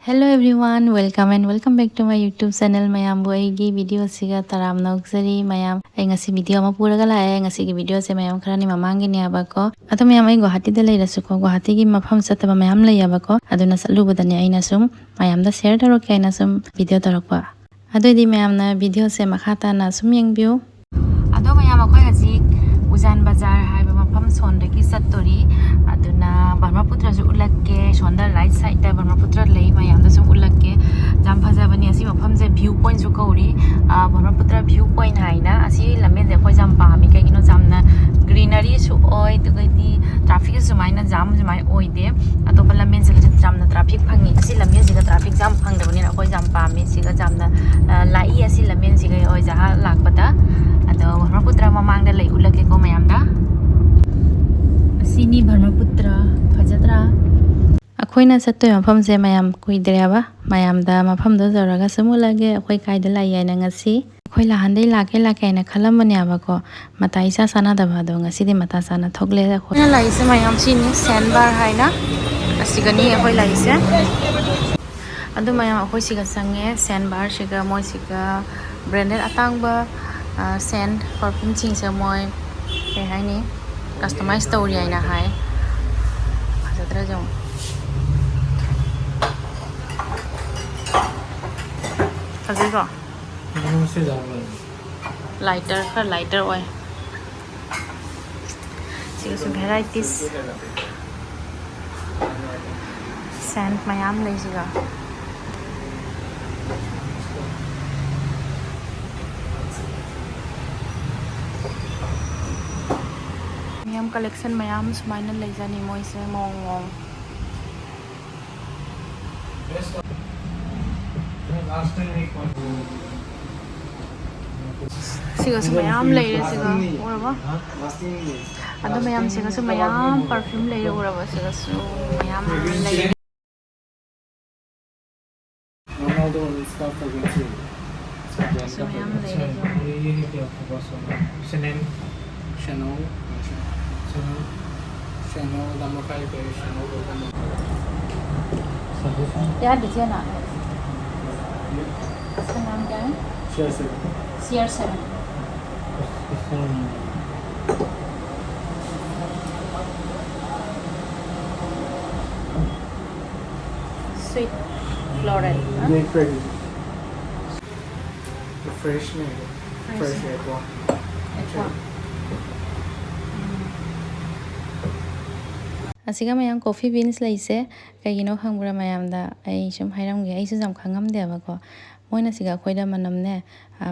Hello everyone, welcome and welcome back to my YouTube channel. Mayam boigi video siga taram noksari mayam ay ngasi video ma pura gala ay ngasi video se mayam kharani mamangi ni abako ato mayam ay Guwahati da lay rasuko Guwahati gi mafam sataba mayam lay abako aduna salu badani ay nasum mayam da share taro kay nasum video tarokwa ado di mayam na video se makhata na sum yengbiu ado mayam akoy haji Ujan Bazar hai mafam sondaki sattori aduna Brahmaputra ju ulakke sonda right side da Brahmaputra lay mayam da sum ulakke jam phajabani asi mafam je view point ju kauri Brahmaputra view point hai na asi lamen je khoi jam pami kai gino jamna greenery su oi tugadi traffic su mai na jam mai oi de atopa lamen je jamna traffic phangi asi lamen je traffic jam phang da bani na khoi jam pami siga jamna lai asi lamen je oi jaha lakpada ado Brahmaputra mamang da lay ulakke ko mayam da Sini Brahmaputra Fajatra Akoina satto mafam se mayam kuidreba mayam da mafam do zoraga samulage akoi kaida lai yana ngasi akoi la handai lake na khalamani abako mata isa sana da bado ngasi de mata sana thogle akoi na lai se mayam sini sandbar haina asigani akoi lai se adu mayam akoi siga sange sandbar siga moi siga branded atangba sand perfume ching se moi ke haini customize story aina hai Fajatra jong Fajai ko lighter oi siga su varieties scent mayam lay siga mayam collection mayam sumaina lay jani moi se mong siga su mayam lay re siga uraba ado mayam siga su mayam perfume lay uraba siga su mayam lay su mayam lay Chanel number 5 Chanel यार दीजिए ना इसका नाम क्या है CR7 sweet floral ये fresh नहीं fresh aqua Asiga mayam coffee beans laise kaigino khangbra mayam da ai sum hairam ge ai su jam khangam de ba ko moina siga khoida manam ne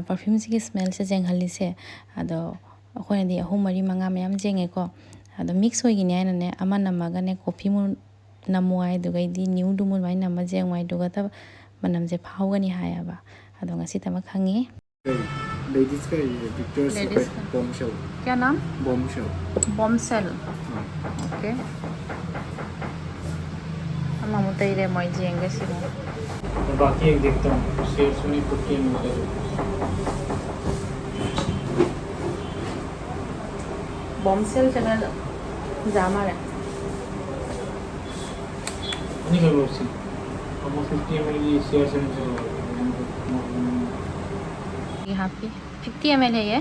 perfume si smell se jenghali se ado khoina di ahum mari manga mayam jenge ko ado mix hoi gini ai ne ama namaga ne coffee mu namuai du gai di new du mu mai nama jeng mai du ga ta manam je phau gani haya ba ado ngasi tama khangi Ladies का ये Victoria's Secret bombshell क्या नाम bombshell okay हम मुतई रे मैं जेंगे सिरो बाकी एक देखता हूँ शेड्स में पुट्टी में bombshell चला जामा रे नहीं कर लो सी हम 50 ml ये शेड्स में यहाँ पे 50 ml है ये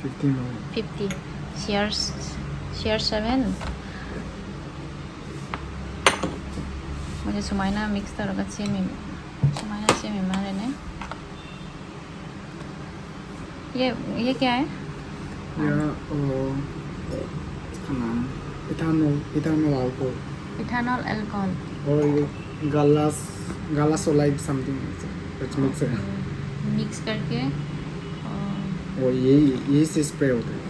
50 ml 50 share 7 मुझे सुमाइना मिक्स तरह से में मारे ने ये क्या है इथानॉल अल्कोहल और ये गालासोलाइड समथिंग इट्स मिक्स करके और ये से स्प्रे होता है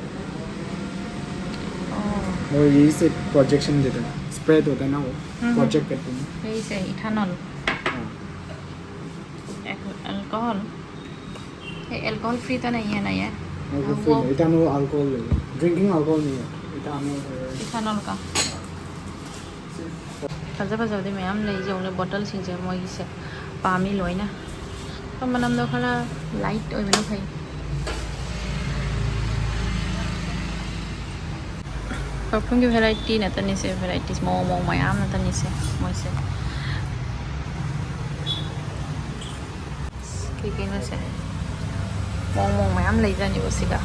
और यही से प्रोजेक्शन देता है स्प्रेड होता है ना वो प्रोजेक्ट करते हैं यही से इथानॉल अल्कोहल ये अल्कोहल फ्री तो नहीं है ना ये वो इथानॉल अल्कोहल ड्रिंकिंग अल्कोहल नहीं है इथानॉल का फजा दे मैम ले जोंले बोतल सिंजे मोगी से पामी लोइना तो मनम दो खरा लाइट ओइ बनो फै perfume ki variety na tani se varieties mo mayam na tani se moi se ꯁꯤ ꯀꯩꯅꯣꯁꯦ ꯃꯑꯣꯡ ꯃꯌꯥꯝ ꯂꯩꯖꯅꯤꯕ ꯁꯤꯗ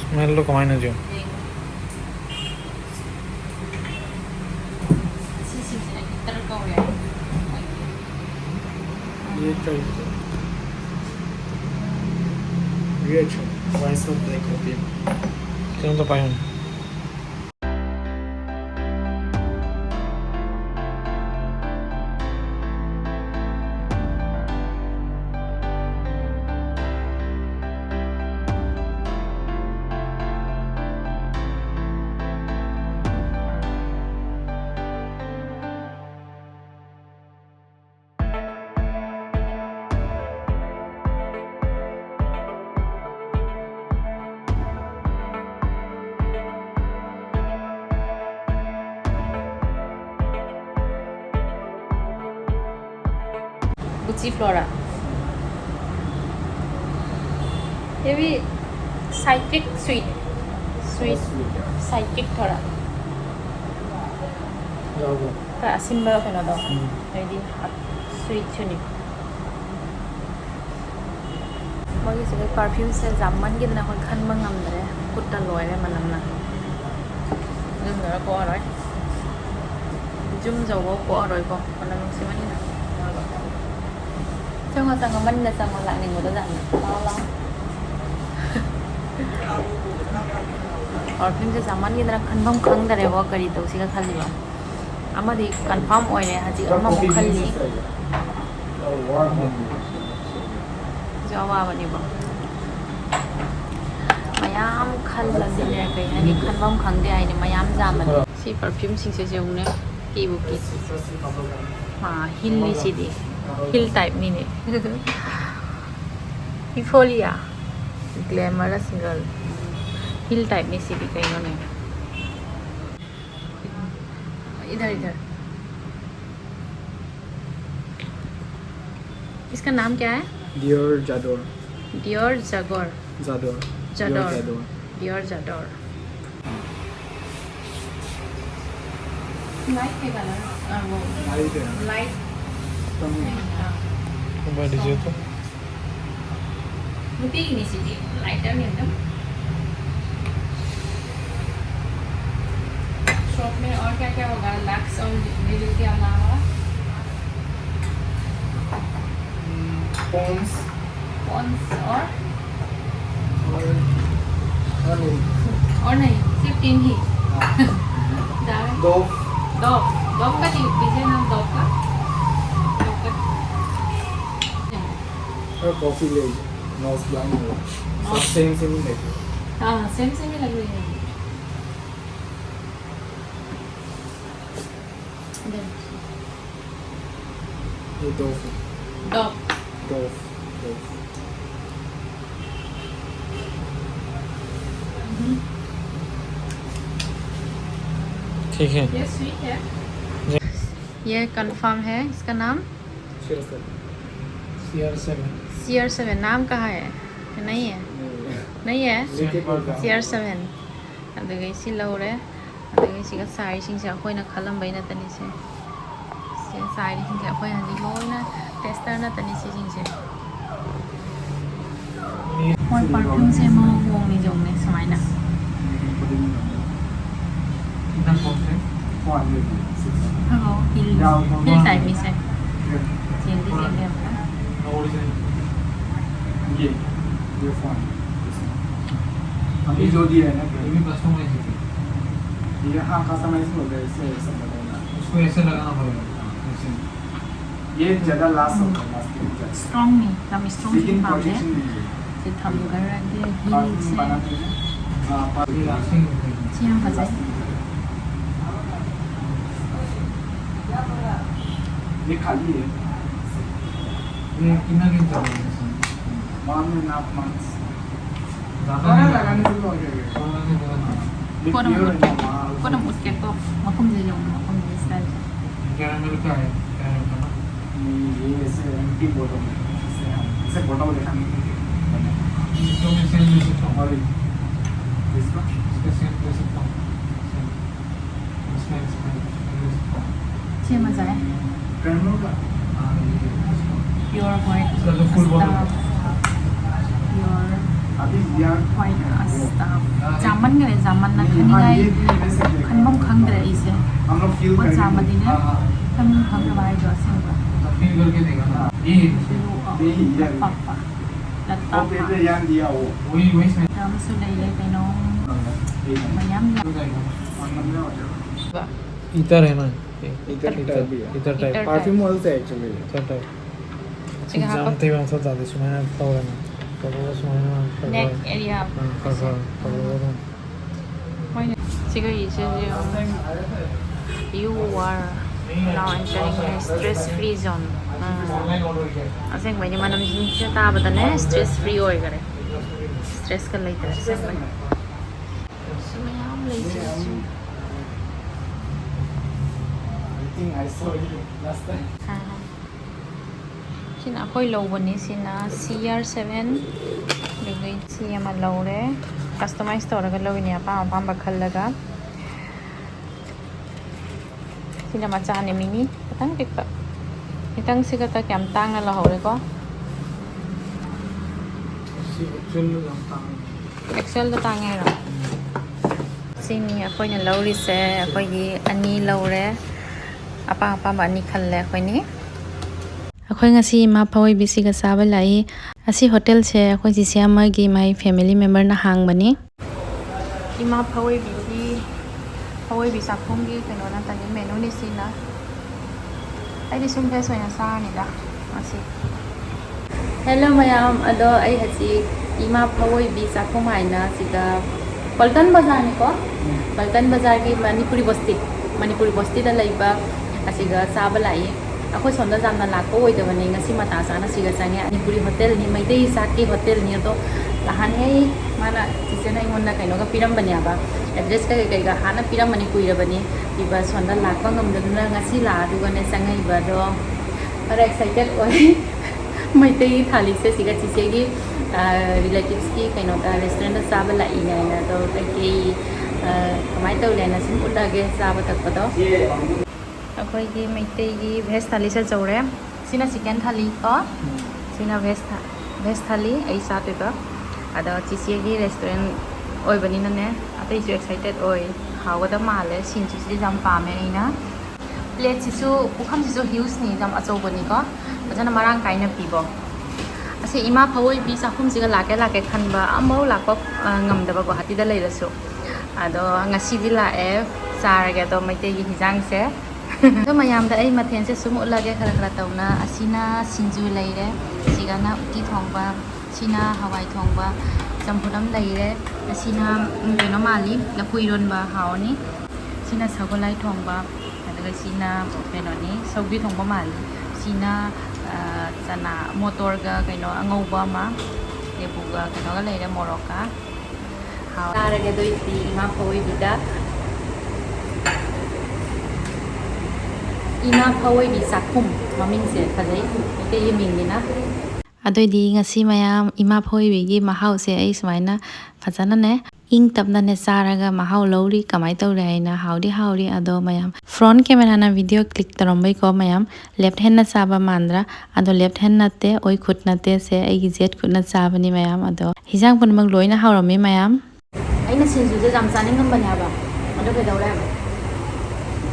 स्मेल लो कमाई ना जो ये चाहिए ये अच्छा वाइन स्मोक ब्लैक कॉफी क्यों तो पाए गुची फ्लोरा ये भी साइट्रिक स्वीट साइट्रिक थोड़ा सिंबल कनो दो रेडी स्वीट छुनी मोगी से परफ्यूम से जामन की दना कोई खन मंगम दरे कुत्ता लोए मनमना जुम दरा को अरोय जुम जावो को अरोय को मनम से मनी ना चंगो चंगो मन ना चंगो लाने को तो जान ला परफ्यूम से जामन की दना खनबम खंग दरे वो करी तो उसी का खाली बा अमदी कंफर्म ओइने हजी अमा मुखल्ली जवाब बनिबो मयाम खल्लसिने कई हनी खनबम खंगदे आइने मयाम जामन सी परफ्यूम सिंसे जेउने कीबुकी हां हिल्ली सिदी hill type नीने हिफोलिया glamorous girl hill type में सिदी कइनो ने इधर इधर इसका नाम क्या है डियोर जादोर डियोर जागोर जादोर जादोर डियोर जादोर लाइट के कलर वो लाइट बैठ दीजिए तो रुपी की नहीं सिटी लाइटर नहीं एकदम शॉप में और क्या क्या होगा लैक्स और लिली के अलावा पॉन्स पॉन्स और नहीं नहीं सिर्फ 3 ही दो डॉग डॉग का दीजिए नाम डॉग का और कॉफी ले नोज ब्लाइंड हो सब सेम ही लगे हाँ सेम ही लग रही है ये दो डॉग दो ठीक है ये स्वीट है ये कंफर्म है इसका नाम CR7 नाम कहाँ है नहीं है CR7 अदुगा इसी लौरे अदुगा इसी का सारी सिंह से अखोई ना खलम बैना तनी से सारी सिंह से अखोई हजी लोना टेस्टर ना तनी से सिंह से और परफ्यूम से माँ वो नहीं जोड़ने समाइना हाँ हिल टाइप में से जल्दी अपना ये फोन अभी जो दिया है ना ये हाँ कस्टमाइज हो गया इससे सब बताना उसको ऐसे लगाना पड़ेगा ऐसे ये ज़्यादा लास्ट होता है लास्ट स्ट्रॉन्ग नहीं हम स्ट्रॉन्ग से पाम है से थम कर रखे हील से बनाते हैं ये लास्टिंग होती है जी हाँ बजाए ये खाली है ये कितना दिन चलेगा वन एंड हाफ मंथ्स ज़्यादा नहीं लगाने से तो हो जाएगा कोडम उसके तो मकुम दे जाऊँ मकुम दे स्टाइल कैरामल का है कैरामल का ना ये ऐसे एम्प्टी बॉटल है इसे बॉटल दिखाने के लिए इसको मैं सेल दे सकता हूँ और इसका इसका सेल दे सकता हूँ Chia mà giải Caramel का pure white इसका तो full bottle stuff pure अभी यार white stuff जामन करे जामन ना खनी गाय खनमम खंग रहे इसे हम लोग फील बहुत करेंगे जामन दिन है हम खंग रहा है जो सिंगा फील करके देखा ना ये पापा लता ओके तो यार दिया वो वही वही से हम सुन ले पेनो मयाम या इधर है ना इधर टाइप भी है इधर टाइप परफ्यूम ऑयल से एक्चुअली इधर टाइप Sige, hapag. जानते हैं सब ज़्यादा सुना है तो है ना तो वो सुना है neck area Sige, you are now entering a stress-free zone. Asing may ni manam siya taba ta ne stress-free hoy kare. Stress ka later asing may. So mayam later. I think I saw it last time Sina ako'y low ni sina CR7 bigay siya malaw re customize to ra galaw niya pa bakhallaga sina macha ni mini patang tikpa itang sigata kyam tang na lahaw re ko Excel da tang ra sini ako'y na law ri se ako'y ani law re apa ani khalle ako'y ni Ako'y ngasi Ema Phouoibee siga saba lai asi hotel se ako'y si siama gi my family member na hang bani Ema Phouoibee sakhom gi kano na tani menu ni sina ai di sum peso ya sa ni da asi Hello mayam ado ai hasi Ema Phouoibee sakhom ai na siga Paltan Bazar ni ko Paltan Bazar gi Manipuri Basti da laiba asiga saba lai Ako sonda jamna lakko oidabani ngasi mata sana siga sange Manipuri hotel ni Meitei Saki hotel ni to lahan hei mana sisena ingonna kaino ga piram banya ba address ka ga hana piram mani kuirabani iba sonda lakko ngamduna ngasi la duga ne sangai ba do ara excited oi Meitei thali se siga chisegi relatives ki kaino ta restaurant saba la ina na to ke kamai to lena sim ulage saba tak pa to akoy gi Meitei gi veg thali se chawre sina chicken thali ko sina veg thali ai sa te ba ada chisi gi restaurant oi bani na ne atai ju excited oi hawada male sin chu si jam pa me ina plate si su ukham si su huge ni jam achaw bani ko ajana marang kaina pibo ase Ema Phouoibee sakhum siga lake khanba amau lakpa ngamdaba ko hati da leirasu ado ngasi di la e sarage to Meitei gi hijang se तो मयाम दा आई मथेन से सुम उलागे खरा खरा तौना असिना सिंजु लैरे सिगाना उटी थोंबा सिना हवाई थोंबा चमपुरम लैरे असिना केनो माली लपुइरोनबा हावनी सिना सगोलाई थोंबा अदगा सिना केनोनी सौगी थोंबा माली सिना चना मोटरगा केनो अंगौबा मा लेबुगा केनोगा लैरे मोरोका हाव तारगे दोइति Ema Phouoibee दा Ema Phouoibee sakhum maming se phajai ke yeming ni na adoi di ngasi mayam Ema Phouoibee gi mahau se ai smaina phajana ne ing tapna ne saraga mahau lori kamai to re na haudi ado mayam front camera na video click tarombai ko mayam left hand na saba mandra ado left hand na te oi khut na te se ai gi jet khut na saba ni mayam ado hijang pun mag loina Haorammi mayam aina sinju je jam chani ngam banya ba ado ke daura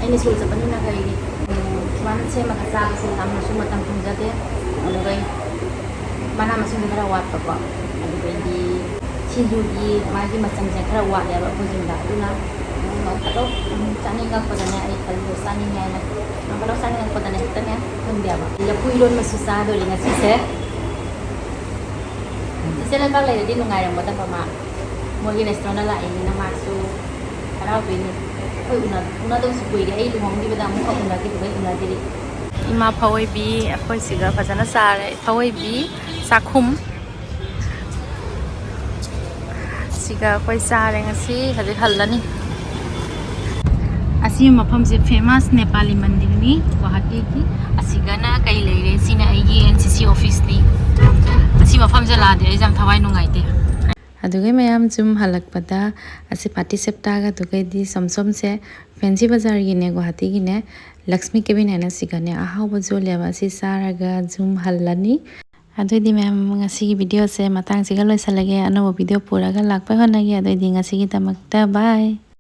aina sul sa panina kai Mana saya makan sahaja sih, tamu semua tamu pun jadi, ada gay, mana masih ada rawat apa, ada gay di Cinjugi, magi macam saya rawat ya, apa pun dah, tu nak, kalau cani nggak pada ni, kalau cani ni, kalau cani nggak pada ni, kita ni, kan dia apa, dia puiron masih susah, dulu dengan sisa, sisa lepas lagi di nungai yang buat apa mak, mungkin restoran lah ini nama masuk, kalau begini. Una dong supui ai luhong di beda mu ka una di bai una di Ema Phouoibee akhoi siga phajana sare Phouoibee sakhum siga akhoi sare ngasi hadi hallani asi mafam se famous Nepali mandir ni Guwahati ki asiga na kai leire sina ai NCC office ni asi mafam je la de jam thawai nungai te ꯑꯗꯨꯒꯩ ꯃꯌꯥꯝ ꯁꯨꯝ ꯍꯜꯂꯛꯄꯗ ꯑꯁꯤ party ꯁꯦꯞꯇꯥꯒ ꯑꯗꯨꯒꯩꯗꯤ ꯁꯣꯝꯁꯦ ꯐꯦꯟꯁꯤ ꯕꯖꯥꯔꯒꯤꯅꯦ ꯒꯨꯋꯥꯍꯥꯇꯤꯒꯤꯅꯦ Lakshmi cabin ꯍꯥꯏꯅ ꯁꯤꯒꯅꯦ ꯑꯍꯥꯎꯕ ꯖꯣꯜꯂꯦꯕ ꯑꯁꯤ ꯆꯥꯔꯒ ꯁꯨꯝ ꯍꯜꯂꯅꯤ ꯑꯗꯨꯏꯗꯤ ꯃꯌꯥꯝ ꯉꯁꯤꯒꯤ ꯚꯤꯗꯤꯑꯣꯁꯦ ꯃꯇꯥꯡꯁꯤꯒ ꯂꯣꯏꯁꯤꯜꯂꯒꯦ ꯑꯅꯧꯕ ꯚꯤꯗꯤꯑꯣ ꯄꯨꯔꯒ ꯂꯥꯛꯄ ꯍꯣꯠꯅꯒꯦ ꯑꯗꯨꯏꯗꯤ ꯉꯁꯤꯒꯤꯗꯃꯛꯇ ꯕꯥꯏ